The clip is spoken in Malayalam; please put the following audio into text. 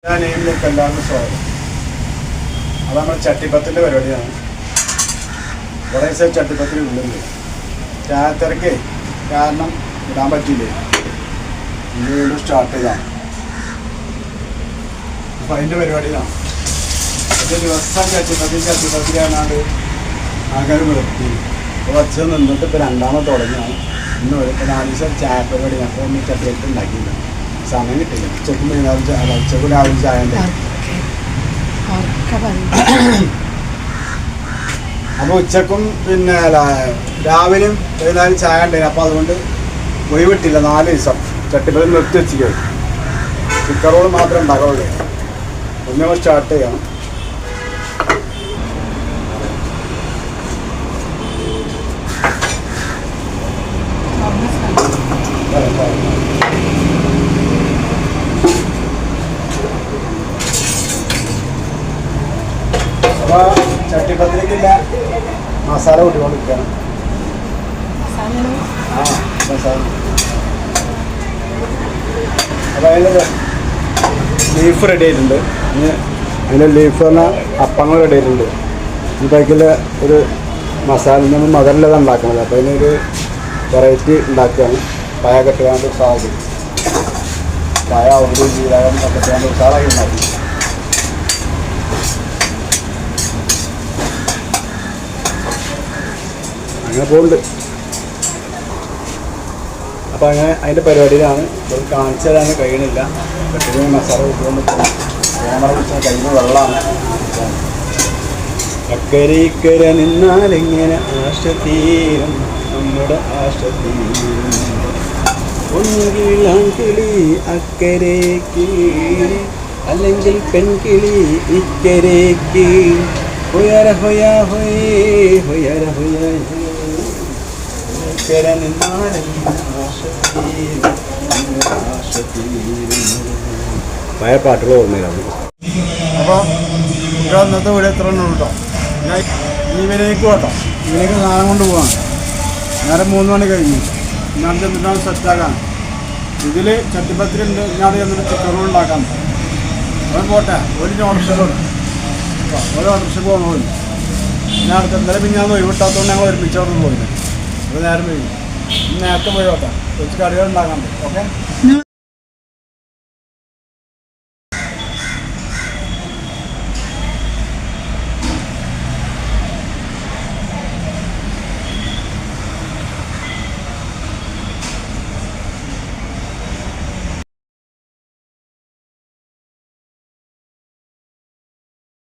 ഞാനെയിലേക്ക് എല്ലാവർക്കും സ്വാഗതം. അത് നമ്മുടെ ചട്ടിപ്പത്തിൻ്റെ പരിപാടിയാണ്. കുറേ ദിവസം ചട്ടിപ്പത്തിൽ ഉള്ളുണ്ട്. ചായത്തിരക്ക് കാരണം ഇടാൻ പറ്റില്ലേ, ഇന്ന് വീണ്ടും സ്റ്റാർട്ട് ചെയ്താണ്. അപ്പം അതിൻ്റെ പരിപാടിയിലാണ്. ഒരു ദിവസം ചട്ടിപ്പത്തിലാണ്ട് ആൾക്കാർ നിർത്തി കുറച്ച് നിന്നിട്ട് ഇപ്പോൾ രണ്ടാമത് തുടങ്ങിയാണ്. ഇന്ന് ഇപ്പോൾ 4 ദിവസം ചായ പരിപാടി. അപ്പോൾ ഒന്ന് ചട്ടിപ്പത്തി ഉണ്ടാക്കിയില്ല, സമയം കിട്ടില്ല. ഉച്ചക്കും വൈകുന്നേരം ഉച്ചക്കും രാവിലെ ചായ ഉണ്ട്. അപ്പോൾ ഉച്ചക്കും പിന്നെ രാവിലെയും വൈകുന്നേരം ചായ ഉണ്ടായിരുന്നു. അപ്പോൾ അതുകൊണ്ട് ഒഴിവിട്ടില്ല. 4 ദിവസം ചട്ടിപ്പത്തി നിർത്തി വെച്ചിരിക്കും. ചിക്കൻ റോൾ മാത്രമേ ഉണ്ടാക്കുള്ളൂ. ഒന്ന് സ്റ്റാർട്ട് ചെയ്യണം. അപ്പോൾ ചട്ടിപ്പത്തിലേക്കില്ല മസാല കൂട്ടിക്കൊണ്ടിരിക്കണം. മസാല അപ്പോൾ അതിൻ്റെ ലീഫ് റെഡി ആയിട്ടുണ്ട്. ഇനി അതിൻ്റെ ലീഫ് പറഞ്ഞാൽ അപ്പങ്ങൾ റെഡി ആയിട്ടുണ്ട്. ഇതൊക്കെ ഒരു മസാല നമ്മൾ മദറിലതാണ് ഉണ്ടാക്കുന്നത്. അപ്പോൾ അതിനൊരു വെറൈറ്റി ഉണ്ടാക്കുകയാണ്. പയ കെട്ടുകാണ്ട് സാധനം പയ ഒരു ജീരകം കെട്ടുകാണ്ട് സാറായി ഉണ്ടാക്കി. അങ്ങനെ പോകുന്നുണ്ട്. അപ്പോൾ അങ്ങനെ അതിൻ്റെ പരിപാടിയിലാണ്. ഇപ്പോൾ കാണിച്ചു തരാൻ കഴിയണില്ല. കെട്ടിന് മസാല കൂട്ടുകൊണ്ട് ക്യാമറ വെച്ചാൽ കഴിയുന്ന വെള്ളമാണ്. അക്കരെ ഇക്കരെ നിന്നാലിങ്ങനെ ആശ തീരും, നമ്മുടെ ആശ തീരും. ഒന്നുകിൽ ആൺകിളി അക്കരേക്ക്, അല്ലെങ്കിൽ പെൺകിളി ഇക്കരേക്ക്. ഹൊയര ഹൊയ ഹൊയേ ഹൊയര ഹൊയ ഇക്കരെ നിന്നാലിങ്ങനെ ആശ തീരും, ആശ തീരും. പഴയ പാട്ടുകൾ ഓർമ്മയിലാണ്. അപ്പോൾ ഇവിടെ ഇന്നത്തെ വീട് എത്ര എണ്ണം കേട്ടോ. ഞാൻ ഈവനിലേക്ക് കേട്ടോ. ഈവനിലേക്ക് നാളെ കൊണ്ട് പോവാണ്. നേരം 3 മണി കഴിഞ്ഞു. ഞാൻ ചെന്നിട്ടാണ് സെറ്റാക്കാൻ. ഇതിൽ ചട്ടിപ്പത്തിലുണ്ട്. ഞാൻ ചെന്നിട്ട് ചിക്കൻ റോൾ ഉണ്ടാക്കാൻ. അവൻ പോട്ടെ. ഒരു ഓട്ടർഷോട് ഓരോ ഓട്ടർഷ പോകുന്നു. ഞാൻ അടുത്ത ഇന്നലെ പിന്നെ ഞാൻ ഒഴിവിട്ടാത്തതുകൊണ്ട് ഞങ്ങൾ ഒരുമിച്ചോട്ട് പോയില്ല. അത് നേരം കഴിഞ്ഞു. നേരത്തെ പോയി കേട്ടോ. കുറച്ച് കറികൾ ഉണ്ടാക്കാൻ. ഓക്കെ.